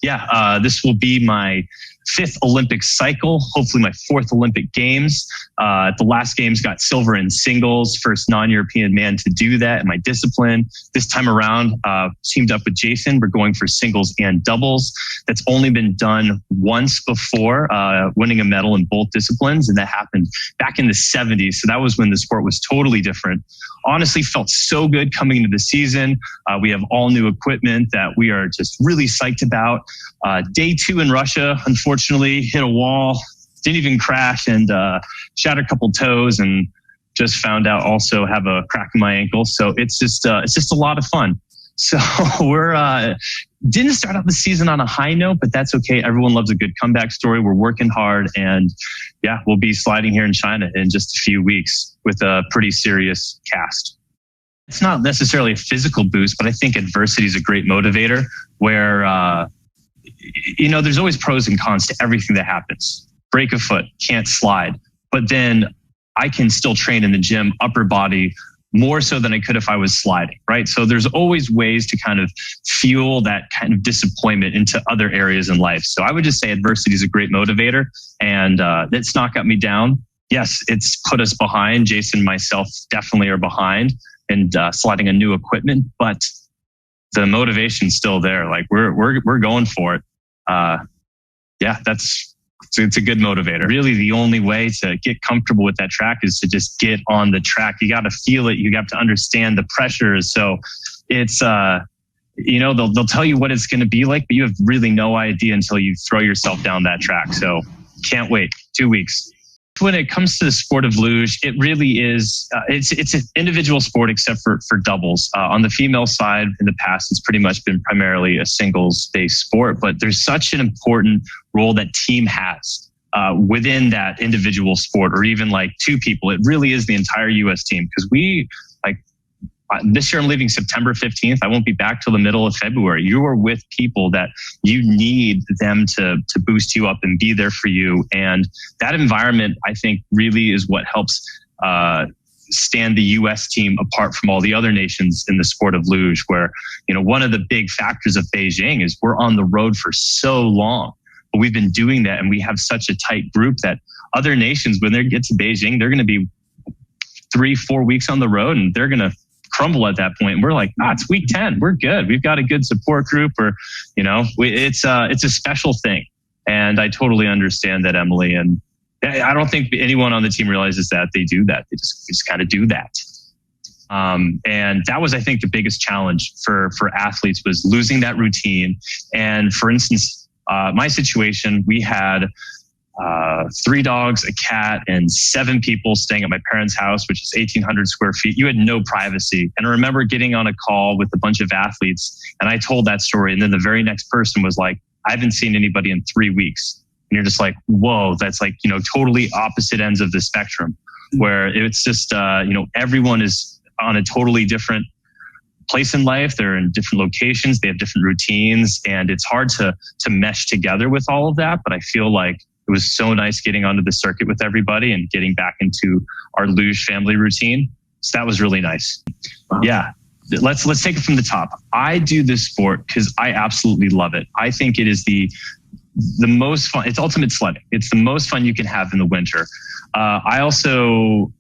This will be my 5th Olympic cycle, hopefully my 4th Olympic Games. At the last Games, got silver in singles, first non-European man to do that in my discipline. This time around, teamed up with Jason, we're going for singles and doubles. That's only been done once before, winning a medal in both disciplines, and that happened back in the 70s. So that was when the sport was totally different. Honestly, felt so good coming into the season. We have all new equipment that we are just really psyched about. Day 2 in Russia, unfortunately, hit a wall, didn't even crash, and shattered a couple toes, and just found out also have a crack in my ankle. So it's just a lot of fun. So we're didn't start out the season on a high note, but that's okay. Everyone loves a good comeback story. We're working hard, and we'll be sliding here in China in just a few weeks with a pretty serious cast. It's not necessarily a physical boost, but I think adversity is a great motivator where, there's always pros and cons to everything that happens. Break a foot, can't slide, but then I can still train in the gym, upper body, more so than I could if I was sliding, right? So there's always ways to kind of fuel that kind of disappointment into other areas in life. So I would just say adversity is a great motivator, and it's not got me down. Yes, it's put us behind. Jason and myself definitely are behind and sliding on new equipment, but the motivation's still there. Like we're going for it. It's a good motivator. Really, the only way to get comfortable with that track is to just get on the track. You got to feel it. You have to understand the pressures. So it's, they'll tell you what it's going to be like, but you have really no idea until you throw yourself down that track. So can't wait. 2 weeks. When it comes to the sport of luge, it really is, it's an individual sport except for doubles. On the female side, in the past, it's pretty much been primarily a singles-based sport, but there's such an important role that team has within that individual sport, or even like 2 people. It really is the entire U.S. team, because this year I'm leaving September 15th. I won't be back till the middle of February. You are with people that you need them to boost you up and be there for you. And that environment, I think, really is what helps stand the U.S. team apart from all the other nations in the sport of luge, where, one of the big factors of Beijing is we're on the road for so long. But we've been doing that, and we have such a tight group that other nations, when they get to Beijing, they're going to be 3-4 weeks on the road, and they're going to crumble at that point. And we're like, it's week 10. We're good. We've got a good support group, or, it's a special thing. And I totally understand that, Emily. And I don't think anyone on the team realizes that they do that. They just kind of do that. And that was, I think, the biggest challenge for athletes, was losing that routine. And for instance, my situation, we had 3 dogs, a cat, and 7 people staying at my parents' house, which is 1,800 square feet. You had no privacy. And I remember getting on a call with a bunch of athletes, and I told that story. And then the very next person was like, I haven't seen anybody in 3 weeks. And you're just like, whoa, that's like, totally opposite ends of the spectrum, where it's just, everyone is on a totally different place in life. They're in different locations. They have different routines, and it's hard to mesh together with all of that. But I feel like it was so nice getting onto the circuit with everybody and getting back into our luge family routine. So that was really nice. Wow. Yeah. Let's take it from the top. I do this sport because I absolutely love it. I think it is the most fun. It's ultimate sledding. It's the most fun you can have in the winter. I also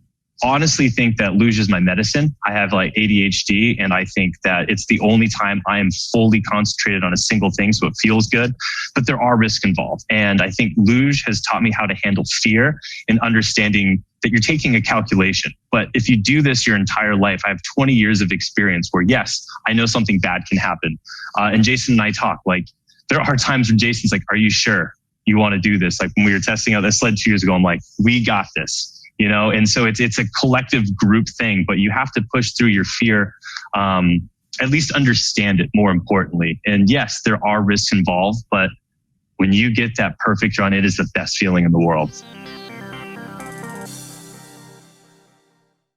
honestly think that luge is my medicine. I have like ADHD, and I think that it's the only time I am fully concentrated on a single thing, so it feels good. But there are risks involved. And I think luge has taught me how to handle fear and understanding that you're taking a calculation. But if you do this your entire life, I have 20 years of experience where, yes, I know something bad can happen. And Jason and I talk, like, there are times when Jason's like, are you sure you want to do this? Like when we were testing out that sled 2 years ago, I'm like, we got this. And so it's a collective group thing, but you have to push through your fear, at least understand it, more importantly. And yes, there are risks involved, but when you get that perfect run, it is the best feeling in the world.